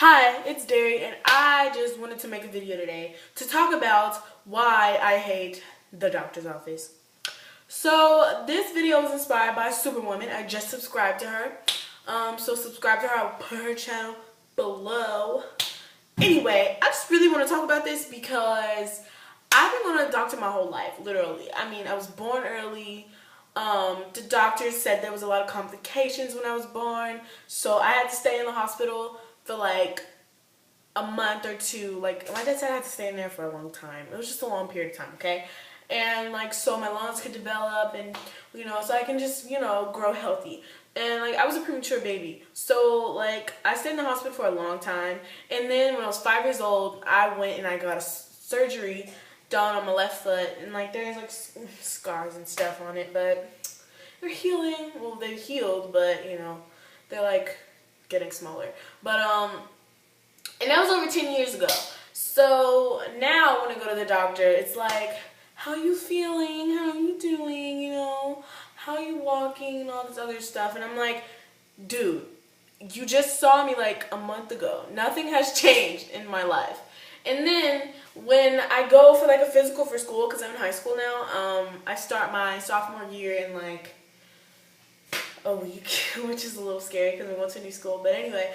Hi, it's Derry, and I just wanted to make a video today to talk about why I hate the doctor's office. So this video was inspired by Superwoman. I just subscribed to her. So subscribe to her. I'll put her channel below. Anyway, I just really want to talk about this because I've been going to the doctor my whole life, literally. I mean, I was born early. The doctor said there was a lot of complications when I was born, so I had to stay in the hospital for like a month or two. Like, my dad said I had to stay in there for a long time. It was just a long period of time, okay? And like, so my lungs could develop, and so I can just grow healthy. And like, I was a premature baby, so like, I stayed in the hospital for a long time. And then when I was 5 years old, I went and I got a surgery done on my left foot, and like, there's like scars and stuff on it, but they're healing. Well, they're healed, but they're like getting smaller. But and that was over 10 years ago. So now when I go to the doctor, it's like, how you feeling? How you doing? How you walking and all this other stuff. And I'm like, dude, you just saw me like a month ago. Nothing has changed in my life. And then when I go for like a physical for school, because I'm in high school now, I start my sophomore year in like a week, which is a little scary because I'm going to a new school. But anyway,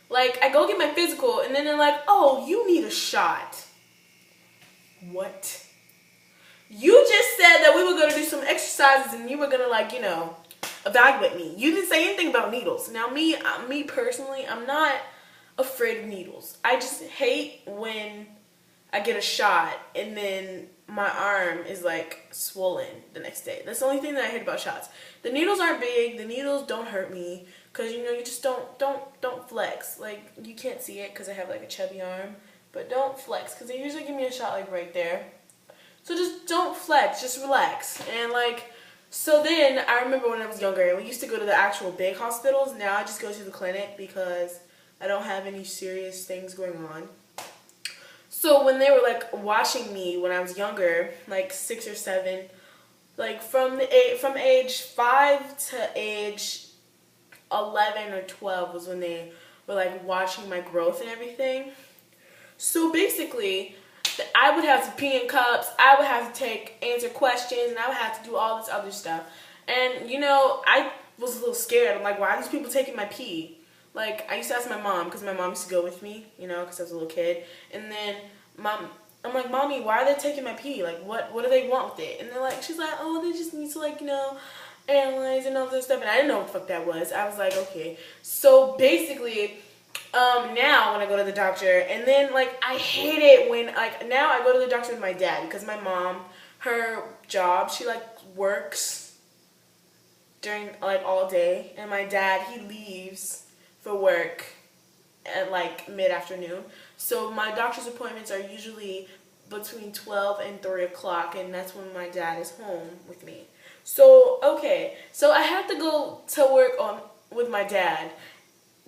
like, I go get my physical, and then they're like, oh, you need a shot. What? You just said that we were going to do some exercises and you were going to, like, evaluate me. You didn't say anything about needles. Now, me personally, I'm not afraid of needles. I just hate when I get a shot and then my arm is like swollen the next day. That's the only thing that I hate about shots. The needles aren't big. The needles don't hurt me because you just don't flex. Like, you can't see it because I have like a chubby arm, but don't flex because they usually give me a shot like right there. So just don't flex, just relax. And like, so then I remember when I was younger, we used to go to the actual big hospitals. Now I just go to the clinic because I don't have any serious things going on. So when they were like watching me when I was younger, like 6 or 7, like from age 5 to age 11 or 12 was when they were like watching my growth and everything. So basically, I would have to pee in cups, I would have to answer questions, and I would have to do all this other stuff. And I was a little scared. I'm like, why are these people taking my pee? Like, I used to ask my mom, because my mom used to go with me, because I was a little kid. And then I'm like, Mommy, why are they taking my pee? Like, what do they want with it? And she's like, oh, they just need to, like, analyze and all this stuff. And I didn't know what the fuck that was. I was like, okay. So basically, now when I go to the doctor, and then like, I hate it when, like, now I go to the doctor with my dad, because my mom, her job, she like works during like all day, and my dad, he leaves for work at like mid-afternoon. So my doctor's appointments are usually between 12 and 3 o'clock, and that's when my dad is home with me. So, okay, so I have to go to work with my dad,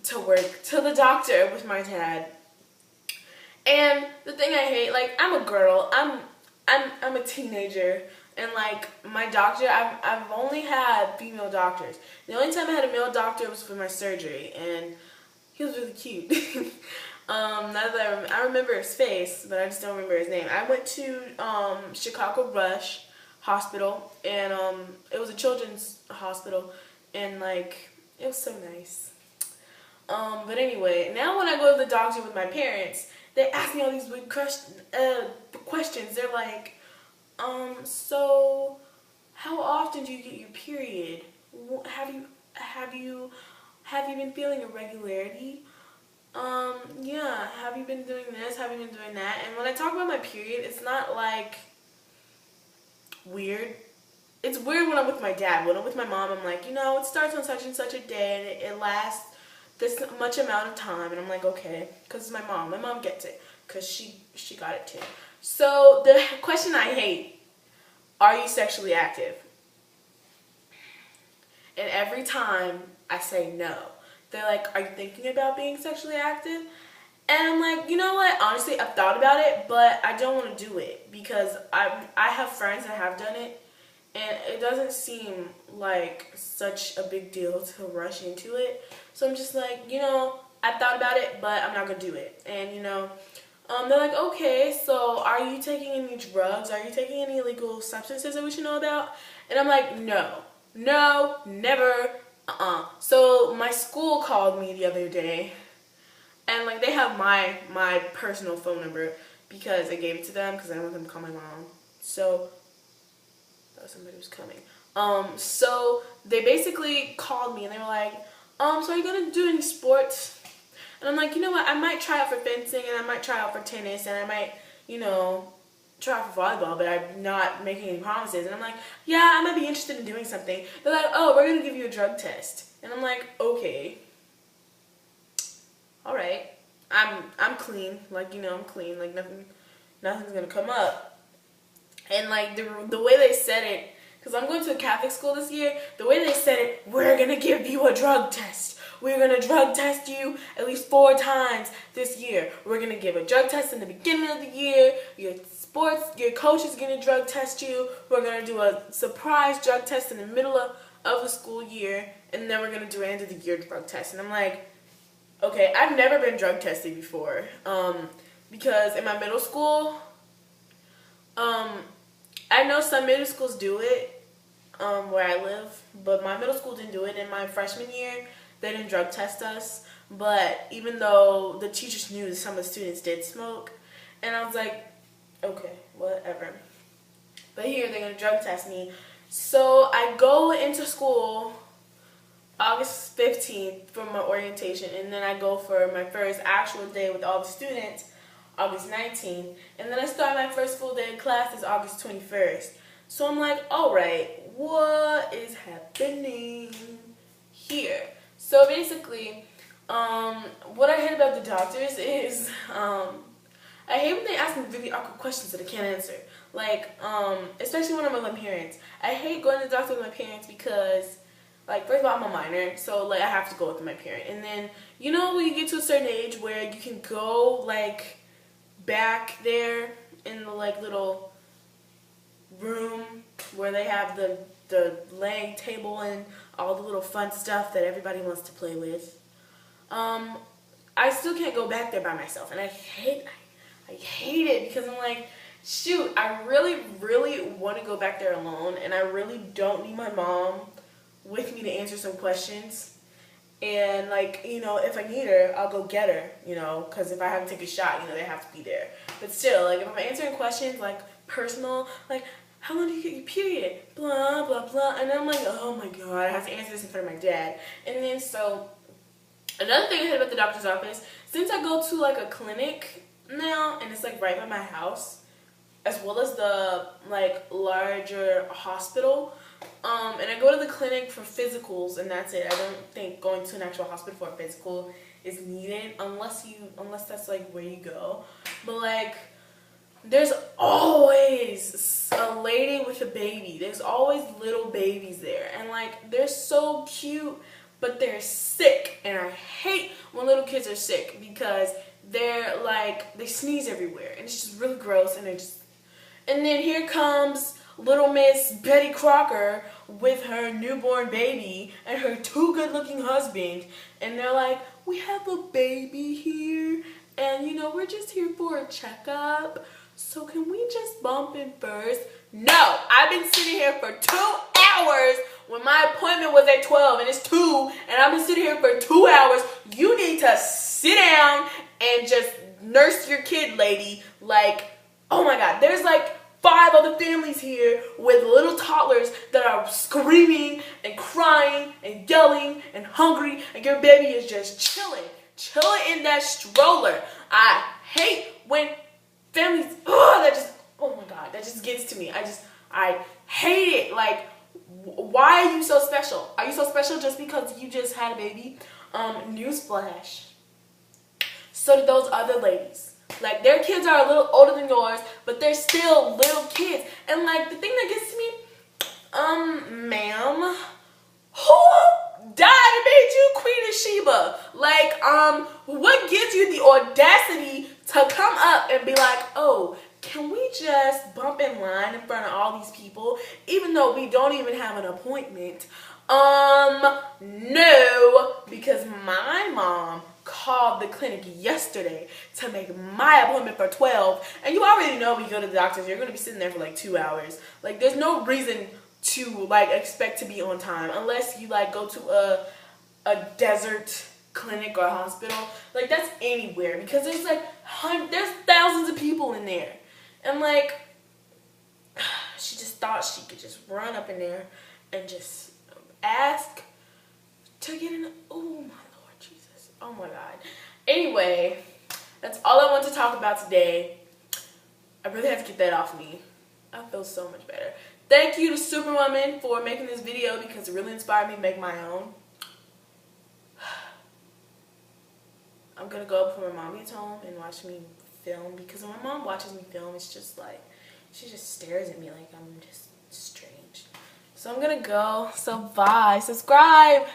to the doctor with my dad. And the thing I hate, like, I'm a girl, I'm a teenager, and like, my doctor, I've only had female doctors. The only time I had a male doctor was for my surgery, and he was really cute. Now that I remember his face, but I just don't remember his name. I went to Chicago Rush Hospital, and it was a children's hospital, and like, it was so nice. But anyway, now when I go to the doctor with my parents, they ask me all these weird questions. They're like, so how often do you get your period? Have you been feeling irregularity? Yeah, have you been doing this? Have you been doing that? And when I talk about my period, it's not like weird. It's weird when I'm with my dad. When I'm with my mom, I'm like, it starts on such and such a day, and it lasts this much amount of time. And I'm like, okay, because it's my mom. My mom gets it, because she got it too. So the question I hate, are you sexually active? And every time I say no, they're like, are you thinking about being sexually active? And I'm like, you know what? Honestly, I've thought about it, but I don't want to do it because I have friends that have done it, and it doesn't seem like such a big deal to rush into it. So I'm just like, I thought about it, but I'm not gonna do it. And you know, they're like, okay, so are you taking any drugs? Are you taking any illegal substances that we should know about? And I'm like, no, never, So my school called me the other day, and like they have my personal phone number because I gave it to them because I don't want them to call my mom. So thought somebody was coming. So they basically called me and they were like, so are you gonna do any sports? And I'm like, you know what, I might try out for fencing and I might try out for tennis and I might, you know, try out for volleyball, but I'm not making any promises. And I'm like, yeah, I might be interested in doing something. They're like, oh, we're gonna give you a drug test. And I'm like, okay. All right. I'm clean. Like, you know, I'm clean. Like nothing's gonna come up. And like the way they said it, because I'm going to a Catholic school this year, the way they said it, we're going to give you a drug test. We're going to drug test you at least 4 times this year. We're going to give a drug test in the beginning of the year. Your coach is going to drug test you. We're going to do a surprise drug test in the middle of the school year. And then we're going to do an end of the year drug test. And I'm like, okay, I've never been drug tested before. Because in my middle school, I know some middle schools do it where I live, but my middle school didn't do it. In my freshman year, they didn't drug test us, but even though the teachers knew some of the students did smoke, and I was like, okay, whatever. But here, they're going to drug test me. So I go into school August 15th for my orientation, and then I go for my first actual day with all the students August 19th, and then I start my first full day in class is August 21st. So I'm like, alright, what is happening here? So basically, what I hate about the doctors is, I hate when they ask me really awkward questions that I can't answer. Like, especially when I'm with my parents. I hate going to the doctor with my parents because, like, first of all, I'm a minor, so, like, I have to go with my parent. And then, you know, when you get to a certain age where you can go, like, back there in the like little room where they have the leg table and all the little fun stuff that everybody wants to play with. I still can't go back there by myself, and I hate it because I'm like, shoot, I really want to go back there alone, and I really don't need my mom with me to answer some questions. And, like, you know, if I need her, I'll go get her, you know, because if I have to take a shot, you know, they have to be there. But still, like, if I'm answering questions, like, personal, like, how long do you get your period? Blah, blah, blah. And I'm like, oh, my God, I have to answer this in front of my dad. And then, so, another thing I hate about the doctor's office, since I go to, like, a clinic now, and it's, like, right by my house, as well as the, like, larger hospital, and I go to the clinic for physicals, and that's it. I don't think going to an actual hospital for a physical is needed unless that's like where you go. But like, there's always a lady with a baby. There's always little babies there, and like they're so cute, but they're sick, and I hate when little kids are sick because they're like they sneeze everywhere, and it's just really gross. And then here comes little Miss Betty Crocker with her newborn baby and her 2 good-looking husband, and they're like, we have a baby here, and you know, we're just here for a checkup, so can we just bump in first? No, I've been sitting here for 2 hours when my appointment was at 12 and it's 2, and I've been sitting here for 2 hours. You need to sit down and just nurse your kid, lady. Like, oh my God, there's like 5 other families here with little toddlers that are screaming and crying and yelling and hungry, and your baby is just chilling in that stroller. I hate when families, oh my God, that just gets to me. I hate it. Like, why are you so special? Are you so special just because you just had a baby? Newsflash. So did those other ladies. Like, their kids are a little older than yours, but they're still little kids. And, like, the thing that gets to me, ma'am, who died and made you Queen of Sheba? Like, what gives you the audacity to come up and be like, oh, can we just bump in line in front of all these people, even though we don't even have an appointment? No, because my mom called the clinic yesterday to make my appointment for 12, and you already know when you go to the doctor's, you're going to be sitting there for like 2 hours. Like, there's no reason to like expect to be on time unless you like go to a desert clinic or a hospital. Like, that's anywhere, because there's like there's thousands of people in there, and like she just thought she could just run up in there and just ask to get in. Oh my Lord Jesus. Oh my God. Anyway, that's all I want to talk about today. I really have to get that off me. I feel so much better. Thank you to Superwoman for making this video, because it really inspired me to make my own. I'm gonna go up when my mom gets home and watch me film, because when my mom watches me film, it's just like, she just stares at me like I'm just strange. So I'm gonna go. So bye. Subscribe.